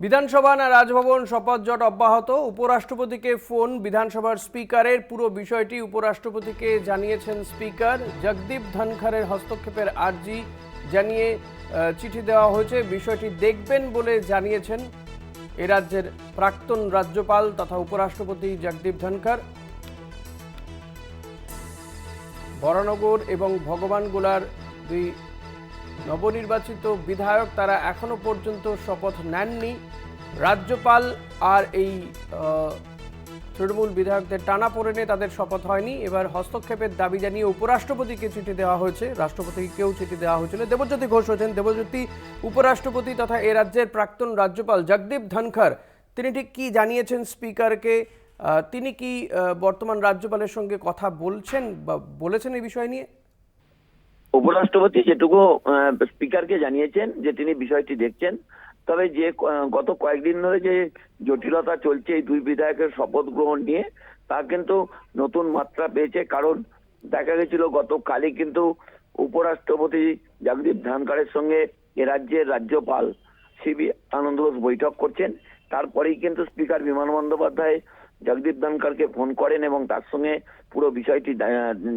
বিধানসভা না রাজভবন শপথ জট অব্যাহত। উপরাষ্ট্রপতিকে ফোন বিধানসভার স্পিকারের। পুরো বিষয়টি উপরাষ্ট্রপতিকে জানিয়েছেন স্পিকার। জগদীপ ধনখড়ের হস্তক্ষেপের আর্জি জানিয়ে চিঠি দেওয়া হয়েছে। বিষয়টি দেখবেন বলে জানিয়েছেন এ রাজ্যের প্রাক্তন রাজ্যপাল তথা উপরাষ্ট্রপতি জগদীপ ধনখড়। বরানগর এবং ভগবানগোলার দুই নবনির্বাচিত বিধায়ক তারা এখনো পর্যন্ত শপথ নেননি। রাজ্যপাল আর এই তৃণমূল বিধায়কদের টানাপোড়েনে তাদের শপথ হয়নি। এবার হস্তক্ষেপের দাবি জানিয়ে উপরাষ্ট্রপতিকে চিঠি দেওয়া হয়েছে, রাষ্ট্রপতিকেও চিঠি দেওয়া হয়েছিল। দেবজ্যোতি ঘোষ হয়েছেন। দেবজ্যোতি, উপরাষ্ট্রপতি তথা এ রাজ্যের প্রাক্তন রাজ্যপাল জগদীপ ধনখড় তিনি ঠিক কি জানিয়েছেন স্পিকারকে? তিনি কি বর্তমান রাজ্যপালের সঙ্গে কথা বলছেন বা বলেছেন এই বিষয় নিয়ে? উপরাষ্ট্রপতি যেটুকু স্পিকারকে জানিয়েছেন যে তিনি বিষয়টি দেখছেন, তবে যে গত কয়েকদিন ধরে যে জটিলতা চলছে এই দুই বিধায়কের শপথ গ্রহণ নিয়ে, তা কিন্তু নতুন মাত্রা পেয়েছে। কারণ দেখা গেছিল গতকালই কিন্তু উপরাষ্ট্রপতি জগদীপ ধনখড়ের সঙ্গে এ রাজ্যের রাজ্যপাল সিবি আনন্দ বোস বৈঠক করছেন। তারপরেই কিন্তু স্পিকার বিমান বন্দ্যোপাধ্যায় জগদীপ ধনখড়কে ফোন করেন এবং তার সঙ্গে পুরো বিষয়টি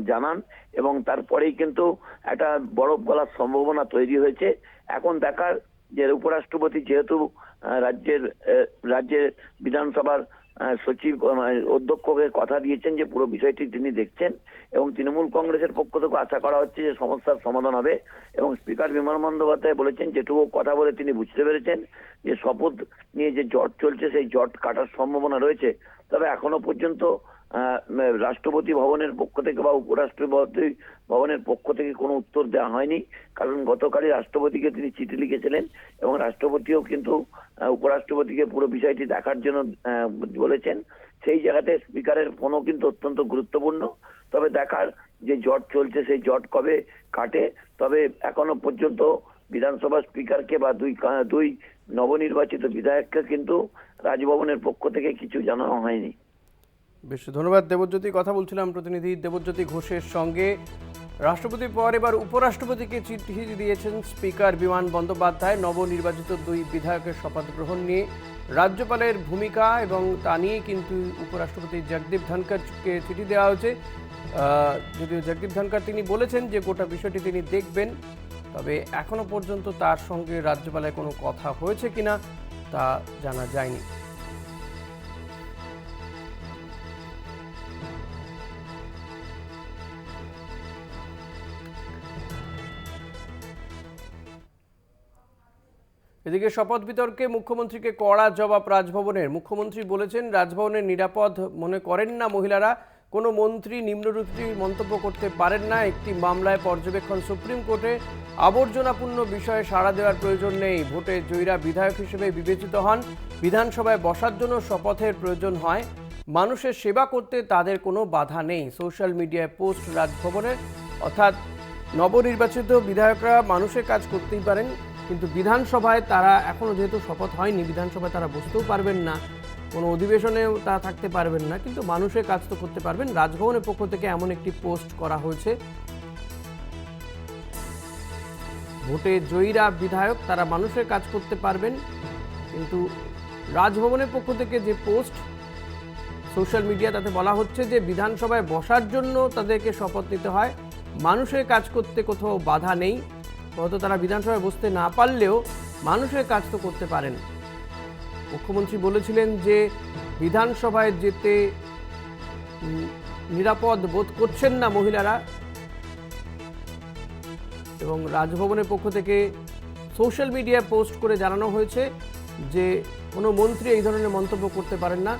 জানান, এবং তারপরেই কিন্তু একটা বরফ গলার সম্ভাবনা তৈরি হয়েছে। এখন দেখার যে উপরাষ্ট্রপতি যেহেতু রাজ্যের বিধানসভার সচিব অধ্যক্ষকে কথা দিয়েছেন যে পুরো বিষয়টি তিনি দেখছেন, এবং তৃণমূল কংগ্রেসের পক্ষ থেকে আশা করা হচ্ছে যে সমস্যার সমাধান হবে। এবং স্পিকার বিমান বন্দ্যোপাধ্যায় বলেছেন, যেটুকু কথা বলে তিনি বুঝতে পেরেছেন যে শপথ নিয়ে যে জট চলছে সেই জট কাটার সম্ভাবনা রয়েছে। তবে এখনো পর্যন্ত রাষ্ট্রপতি ভবনের পক্ষ থেকে বা উপরাষ্ট্রপতি ভবনের পক্ষ থেকে কোনো উত্তর দেওয়া হয়নি। কারণ গতকালই রাষ্ট্রপতিকে তিনি চিঠি লিখেছিলেন এবং রাষ্ট্রপতিও কিন্তু উপরাষ্ট্রপতিকে পুরো বিষয়টি দেখার জন্য বলেছেন। সেই জায়গাতে স্পিকারের ফোনও কিন্তু অত্যন্ত গুরুত্বপূর্ণ। তবে দেখার যে জট চলছে সেই জট কবে কাটে। তবে এখনো পর্যন্ত বিধানসভা স্পিকারকে বা দুই নবনির্বাচিত বিধায়ককে কিন্তু রাজভবনের পক্ষ থেকে কিছু জানানো হয়নি। বেশ, ধন্যবাদ দেবজ্যোতি। কথা বলছিলাম প্রতিনিধি দেবজ্যোতি ঘোষের সঙ্গে। রাষ্ট্রপতির পর এবার উপরাষ্ট্রপতিকে চিঠি দিয়েছেন স্পিকার বিমান বন্দ্যোপাধ্যায় নবনির্বাচিত দুই বিধায়কের শপথ গ্রহণ নিয়ে রাজ্যপালের ভূমিকা, এবং তা নিয়ে কিন্তু উপরাষ্ট্রপতি জগদীপ ধনখড়কে চিঠি দেওয়া হয়েছে। যদিও জগদীপ ধনখড় তিনি বলেছেন যে গোটা বিষয়টি তিনি দেখবেন, তবে এখনো পর্যন্ত তার সঙ্গে রাজ্যপালের কোনো কথা হয়েছে কিনা তা জানা যায়নি। এদিকে শপথ বিতর্কে মুখ্যমন্ত্রীকে কড়া জবাব রাজভবনের। মুখ্যমন্ত্রী বলেছেন, রাজভবনের নিরাপদ মনে করেন না মহিলারা। কোনো মন্ত্রী নিম্নরূপটি মন্তব্য করতে পারেন না। একটি মামলায় পর্যবেক্ষণ সুপ্রিম কোর্টে। আবর্জনাপূর্ণ বিষয়ে সাড়া দেওয়ার প্রয়োজন নেই। ভোটে জয়ীরা বিধায়ক হিসেবে বিবেচিত হন। বিধানসভায় বসার জন্য শপথের প্রয়োজন হয়। মানুষের সেবা করতে তাদের কোনো বাধা নেই। সোশ্যাল মিডিয়ায় পোস্ট রাজভবনের, অর্থাৎ নবনির্বাচিত বিধায়করা মানুষের কাজ করতেই পারেন, কিন্তু বিধানসভায় তারা এখনও যেহেতু শপথ হয়নি, বিধানসভায় তারা বসতেও পারবেন না, কোনো অধিবেশনেও তারা থাকতে পারবেন না, কিন্তু মানুষের কাজ তো করতে পারবেন। রাজভবনের পক্ষ থেকে এমন একটি পোস্ট করা হয়েছে। ভোটে জয়ীরা বিধায়ক তারা মানুষের কাজ করতে পারবেন, কিন্তু রাজভবনের পক্ষ থেকে যে পোস্ট সোশ্যাল মিডিয়া, তাতে বলা হচ্ছে যে বিধানসভায় বসার জন্য তাদেরকে শপথ নিতে হয়। মানুষের কাজ করতে কোথাও বাধা নেই। হয়তো তারা বিধানসভায় বসতে না পারলেও মানুষের কাজ তো করতে পারেন। মুখ্যমন্ত্রী বলেছিলেন যে বিধানসভায় যেতে নিরাপদ বোধ করছেন না মহিলারা, এবং রাজভবনের পক্ষ থেকে সোশ্যাল মিডিয়ায় পোস্ট করে জানানো হয়েছে যে কোনো মন্ত্রী এই ধরনের মন্তব্য করতে পারেন না।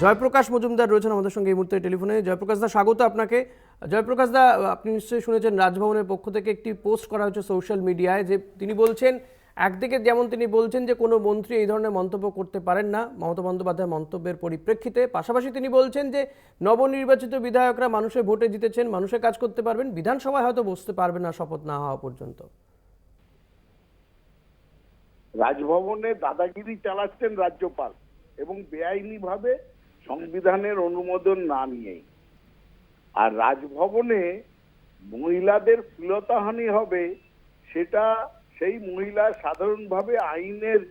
জয়প্রকাশ মজুমদার রয়েছেন আমাদের সঙ্গে এই মুহূর্তে টেলিফোনে। জয়প্রকাশ দা, স্বাগত আপনাকে। জয়প্রকাশ দা, আপনি নিশ্চয়ই শুনেছেন রাজভবনের পক্ষ থেকে একটি পোস্ট করা হয়েছে সোশ্যাল মিডিয়ায়, যে তিনি বলছেন, একদিকে যেমন তিনি বলছেন যে কোনো মন্ত্রী এই ধরনের মন্তব্য করতে পারেন না মমতা বন্দ্যোপাধ্যায়ের মন্তব্যের পরিপ্রেক্ষিতে, পাশাপাশি তিনি বলছেন যে নবনির্বাচিত বিধায়করা মানুষের ভোটে জিতেছেন, মানুষের কাজ করতে পারবেন, বিধানসভায় হয়তো বসতে পারবেন না শপথ না হওয়া পর্যন্ত। রাজভবনে দাদাগিরি চালাচ্ছেন রাজ্যপাল, এবং বেআইনিভাবে সংবিধানের অনুমোদন না নিয়েই। আর রাজভবনে মহিলাদের শ্লীলতাহানি হবে, সেটা সেই মহিলা সাধারণভাবে আইনের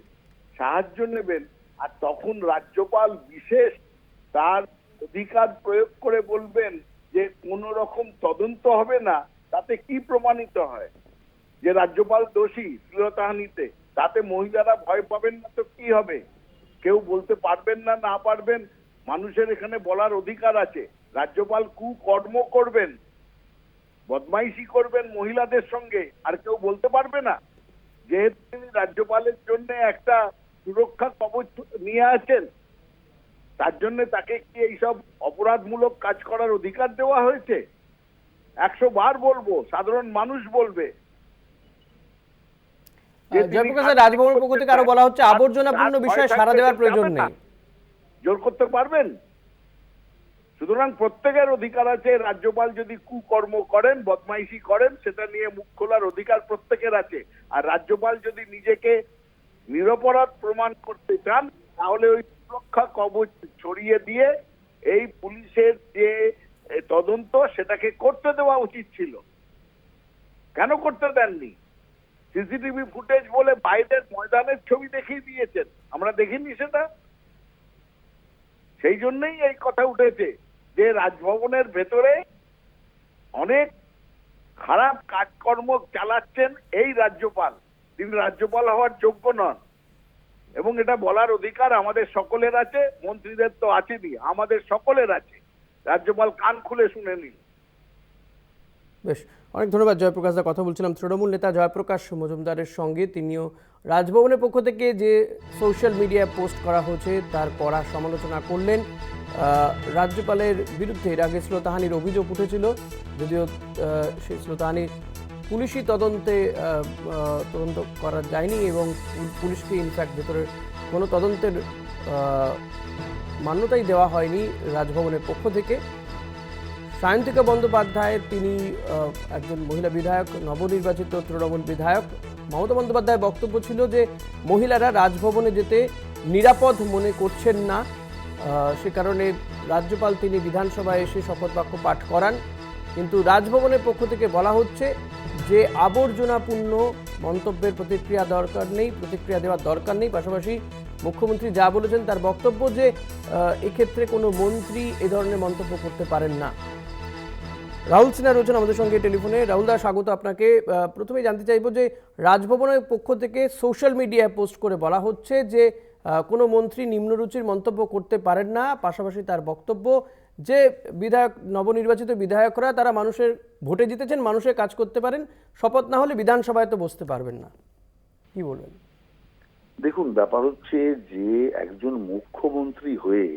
সাহায্য নেবেন, আর তখন রাজ্যপাল বিশেষ তার অধিকার প্রয়োগ করে বলবেন যে কোন রকম তদন্ত হবে না, তাতে কি প্রমাণিত হয় যে রাজ্যপাল দোষী শ্লীলতাহানিতে? তাতে মহিলারা ভয় পাবেন না তো কি হবে? কেউ বলতে পারবেন না, না পারবেন, মানুষের এখানে বলার অধিকার আছে। রাজ্যপাল কুকর্ম করবেন, বদমাইশি করবেন মহিলাদের সঙ্গে, আর কেউ বলতে পারবে না? যেহেতু তিনি রাজ্যপালের জন্য একটা সুরক্ষা কবচ নিয়ে আছেন, তার জন্য তাকে কি এইসব অপরাধমূলক কাজ করার অধিকার দেওয়া হয়েছে? 100 বার বলবো, সাধারণ মানুষ বলবে। জয়প্রকাশ, রাজভবনের পক্ষ থেকে আরো বলা হচ্ছে আবর্জনাপূর্ণ বিষয়ে সাড়া দেওয়ার প্রয়োজন নেই। জোর করতে পারবেন? সুতরাং প্রত্যেকের অধিকার আছে। রাজ্যপাল যদি কুকর্ম করেন, বদমাইশি করেন, সেটা নিয়ে মুখ খোলার অধিকার প্রত্যেকের আছে। আর রাজ্যপাল যদি নিজেকে নিরপরাধ প্রমাণ করতে চান, তাহলে ওই সুরক্ষা কবচ ছড়িয়ে দিয়ে এই পুলিশের যে তদন্ত, সেটাকে করতে দেওয়া উচিত ছিল। কেন করতে দেননি? সিসিটিভি ফুটেজ বলে বাইরের ময়দানের ছবি দেখিয়ে দিয়েছেন, আমরা দেখিনি সেটা। সেই জন্যই এই কথা উঠেছে যে রাজভবনের ভেতরে অনেক খারাপ কাজকর্ম চালাচ্ছেন এই রাজ্যপাল। তিনি রাজ্যপাল হওয়ার যোগ্য নন, এবং এটা বলার অধিকার আমাদের সকলের আছে। মন্ত্রীদের তো আছেনই, আমাদের সকলের আছে। রাজ্যপাল কান খুলে শুনে নিন। বেশ, অনেক ধন্যবাদ জয়প্রকাশ দা। কথা বলছিলাম তৃণমূল নেতা জয়প্রকাশ মজুমদারের সঙ্গে। তিনিও রাজভবনের পক্ষ থেকে যে সোশ্যাল মিডিয়ায় পোস্ট করা হয়েছে তার কড়া সমালোচনা করলেন। রাজ্যপালের বিরুদ্ধে এর আগে শ্লীলতাহানির অভিযোগ উঠেছিল, যদিও সেই শ্লীলতাহানির পুলিশি তদন্তে তদন্ত করা যায়নি এবং পুলিশকে ইনফ্যাক্ট ভেতরের কোনো তদন্তের মান্যতাই দেওয়া হয়নি রাজভবনের পক্ষ থেকে। সায়ন্তিকা বন্দ্যোপাধ্যায়, তিনি একজন মহিলা বিধায়ক, নবনির্বাচিত তৃণমূল বিধায়ক। মমতা বন্দ্যোপাধ্যায়ের বক্তব্য ছিল যে মহিলারা রাজভবনে যেতে নিরাপদ মনে করছেন না, সে কারণে রাজ্যপাল তিনি বিধানসভায় এসে শপথ বাক্য পাঠ করান। কিন্তু রাজভবনের পক্ষ থেকে বলা হচ্ছে যে আবর্জনাপূর্ণ মন্তব্যের প্রতিক্রিয়া দেওয়ার দরকার নেই। পাশাপাশি মুখ্যমন্ত্রী যা বলেছেন তার বক্তব্য যে এক্ষেত্রে কোনো মন্ত্রী এ ধরনের মন্তব্য করতে পারেন না। রাহুল সিনহা রয়েছেন আমাদের সঙ্গে টেলিফোনে। রাহুল দা, স্বাগত আপনাকে। প্রথমেই জানতে চাইব যে রাজভবনের পক্ষ থেকে সোশ্যাল মিডিয়ায় পোস্ট করে বলা হচ্ছে যে কোনো মন্ত্রী নিম্নরুচির মন্তব্য করতে পারেন না। পাশাপাশি তার বক্তব্য যে নবনির্বাচিত বিধায়করা তারা মানুষের ভোটে জিতেছেন, মানুষের কাজ করতে পারেন, শপথ না হলে বিধানসভায় তো বসতে পারবেন না। কি বলবেন? দেখুন, ব্যাপার হচ্ছে যে একজন মুখ্যমন্ত্রী হয়ে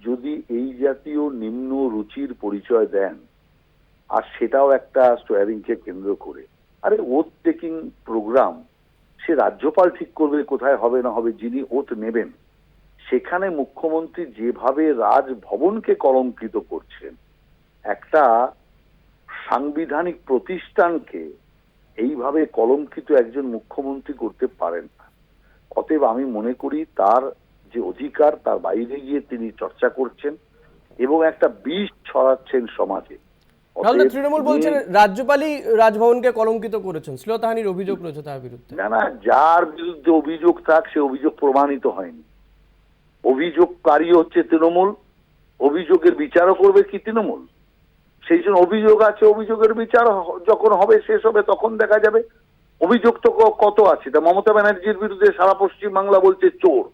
যদি এই জাতীয় নিম্ন রুচির পরিচয় দেন, আর সেটাও একটা সোয়ারিংকে কেন্দ্র করে, আরে ওথ টেকিং প্রোগ্রাম সে রাজ্যপাল ঠিক করবে কোথায় হবে না হবে। যিনি ওথ নেবেন, সেখানে মুখ্যমন্ত্রী যেভাবে রাজভবনকে কলঙ্কিত করছেন, একটা সাংবিধানিক প্রতিষ্ঠানকে এইভাবে কলঙ্কিত একজন মুখ্যমন্ত্রী করতে পারেন না। অতএব আমি মনে করি তার যে অধিকার, তার বাইরে গিয়ে তিনি চর্চা করছেন এবং একটা বিষ ছড়াচ্ছেন সমাজে। তৃণমূল বলছেন রাজ্যপালই রাজভবনকে কলঙ্কিত করেছেন, শ্লীলতাহানির অভিযোগ রয়েছে তার বিরুদ্ধে। না, যার বিরুদ্ধে অভিযোগ থাক, সে অভিযোগ প্রমাণিত হয়নি। অভিযোগকারী হচ্ছে তৃণমূল, অভিযোগের বিচারও করবে কি তৃণমূল? সেই জন্য অভিযোগ আছে, অভিযোগের বিচার যখন হবে, শেষ হবে, তখন দেখা যাবে। অভিযোগ তো কত আছে। তা মমতা ব্যানার্জির বিরুদ্ধে সারা পশ্চিম বাংলা বলছে চোর,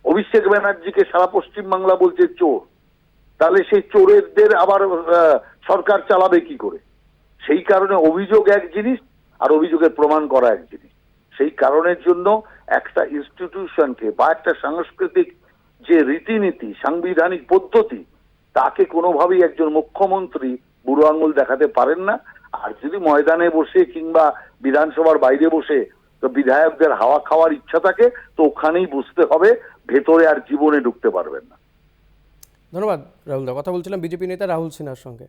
অভিষেক ব্যানার্জিকে সারা পশ্চিম বাংলা বলছে চোর, তাহলে সেই চোরেদের আবার সরকার চালাবে কি করে? সেই কারণে অভিযোগ এক জিনিস আর অভিযোগের প্রমাণ করা এক জিনিস। সেই কারণের জন্য একটা ইনস্টিটিউশনকে বা একটা সাংস্কৃতিক যে রীতিনীতি, সাংবিধানিক পদ্ধতি, তাকে কোনোভাবেই একজন মুখ্যমন্ত্রী বুড়ো আঙুল দেখাতে পারেন না। আর যদি ময়দানে বসে কিংবা বিধানসভার বাইরে বসে তো বিধায়কদের হাওয়া খাওয়ার ইচ্ছা থাকে, তো ওখানেই বুঝতে হবে, ভেতরে আর জীবনে ঢুকতে পারবেন না। ধন্যবাদ রাহুল দা। কথা বলছিলাম বিজেপি নেতা রাহুল সিনহার সঙ্গে।